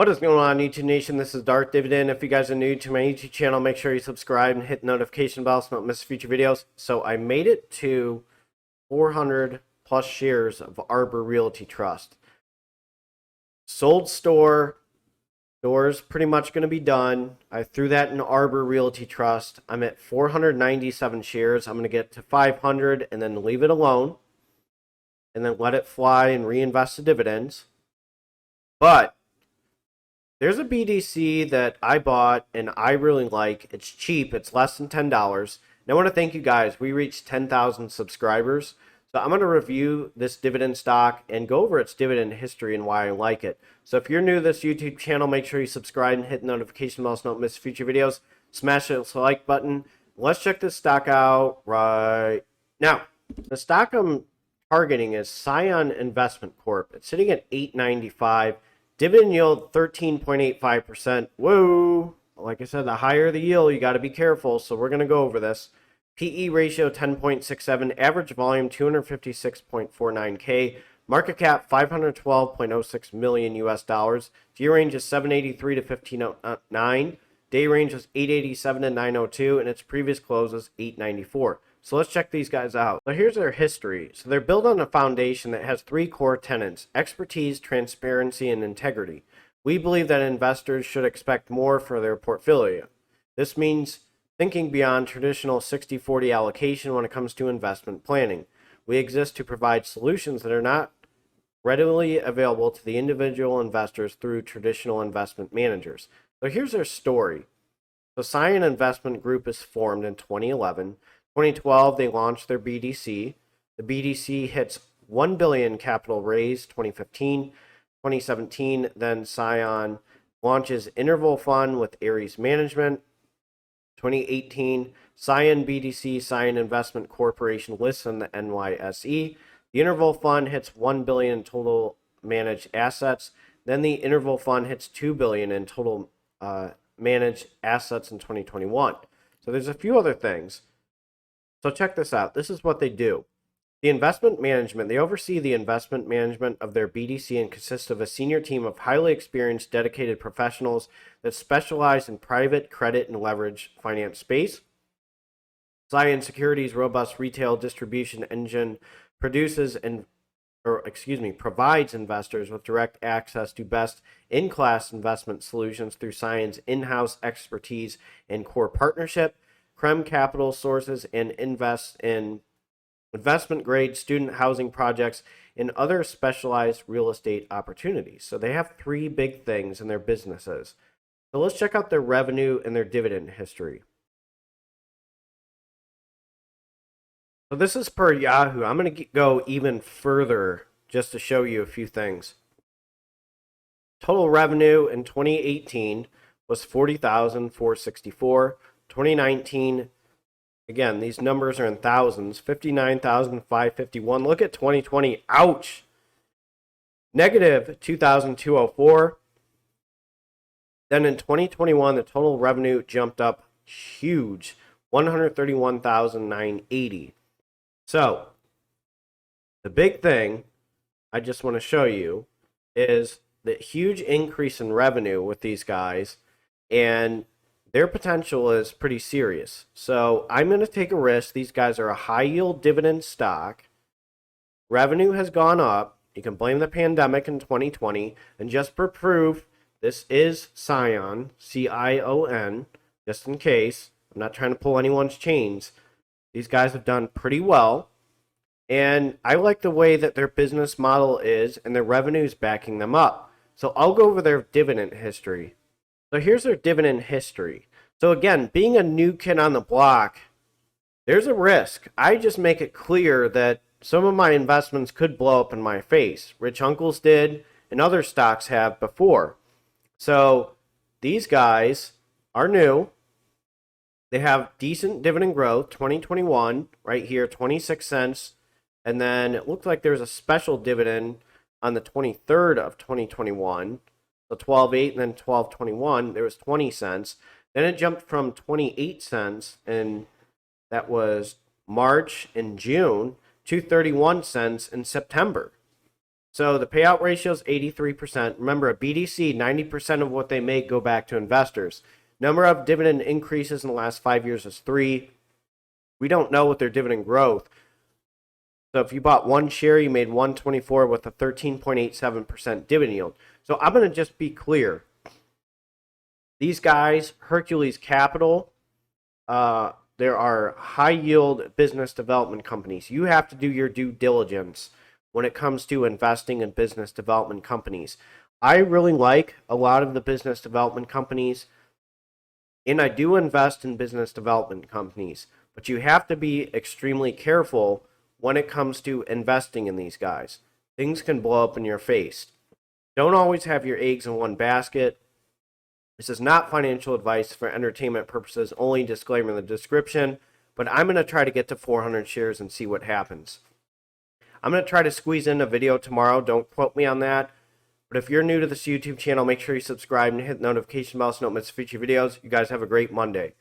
What is going on, YouTube Nation? This is Dark Dividend. If you guys are new to my YouTube channel, make sure you subscribe and hit the notification bell so you don't miss future videos. So I made it to 400 plus shares of Arbor Realty Trust. Sold store's pretty much going to be done. I threw that in Arbor Realty Trust. I'm at 497 shares. I'm going to get to 500 and then leave it alone and then let it fly and reinvest the dividends. But there's a BDC that I bought and I really like. It's cheap. It's less than $10. And I want to thank you guys. We reached 10,000 subscribers. So I'm going to review this dividend stock and go over its dividend history and why I like it. So if you're new to this YouTube channel, make sure you subscribe and hit the notification bell so you don't miss future videos. Smash the like button. Let's check this stock out right now. The stock I'm targeting is Cion Investment Corp. It's sitting at $8.95. Dividend yield 13.85%. Whoa! Like I said, the higher the yield, you got to be careful. So we're going to go over this. PE ratio 10.67. Average volume 256.49K. Market cap 512.06 million US dollars. G range is 783 to 1509. Day range is 887 to 902, and its previous close is 894. So let's check these guys out. So here's their history. So they're built on a foundation that has three core tenets: expertise, transparency, and integrity. We believe that investors should expect more for their portfolio. This means thinking beyond traditional 60-40 allocation when it comes to investment planning. We exist to provide solutions that are not readily available to the individual investors through traditional investment managers. So here's their story. So Cion Investment Group is formed in 2011. 2012, they launched their BDC. The BDC hits $1 billion capital raise 2015. 2017, then Cion launches interval fund with Ares Management. 2018, Cion BDC, Cion Investment Corporation lists on the NYSE. The interval fund hits $1 billion in total managed assets. Then the interval fund hits $2 billion in total managed assets in 2021. So there's a few other things. So check this out. This is what they do. The investment management, they oversee the investment management of their BDC and consists of a senior team of highly experienced, dedicated professionals that specialize in private credit and leverage finance space. Cion Securities' robust retail distribution engine provides investors with direct access to best-in-class investment solutions through Cion's in-house expertise and core partnership. Creme capital sources and invests in investment-grade student housing projects and other specialized real estate opportunities. So they have three big things in their businesses. So let's check out their revenue and their dividend history. So this is per Yahoo. I'm going to go even further just to show you a few things. Total revenue in 2018 was $40,464. 2019, again, these numbers are in thousands, 59,551. Look at 2020, ouch, negative 2,204. Then in 2021, the total revenue jumped up huge, 131,980. So the big thing I just want to show you is the huge increase in revenue with these guys, and their potential is pretty serious. So I'm going to take a risk. These guys are a high yield dividend stock. Revenue has gone up. You can blame the pandemic in 2020. And just for proof, this is Cion, C-I-O-N, just in case. I'm not trying to pull anyone's chains. These guys have done pretty well. And I like the way that their business model is, and their revenue is backing them up. So I'll go over their dividend history. So here's their dividend history. So again, being a new kid on the block, there's a risk. I just make it clear that some of my investments could blow up in my face. Rich uncles did, and other stocks have before. So these guys are new. They have decent dividend growth. 2021, right here, 26 cents. And then it looked like there's a special dividend on the 23rd of 2021. So 12.8 and then 12.21, there was 20 cents. Then it jumped from 28 cents, and that was March and June, to 31 cents in September. So the payout ratio is 83%. Remember, a BDC, 90% of what they make go back to investors. Number of dividend increases in the last 5 years is 3. We don't know what their dividend growth. So if you bought one share, you made 124 with a 13.87% dividend yield. So I'm going to just be clear. These guys, Hercules Capital, there are high yield business development companies. You have to do your due diligence when it comes to investing in business development companies. I really like a lot of the business development companies, and I do invest in business development companies, but you have to be extremely careful when it comes to investing in these guys. Things can blow up in your face. Don't always have your eggs in one basket. This is not financial advice for entertainment purposes, only disclaimer in the description, but I'm going to try to get to 400 shares and see what happens. I'm going to try to squeeze in a video tomorrow. Don't quote me on that. But if you're new to this YouTube channel, make sure you subscribe and hit the notification bell so you don't miss future videos. You guys have a great Monday.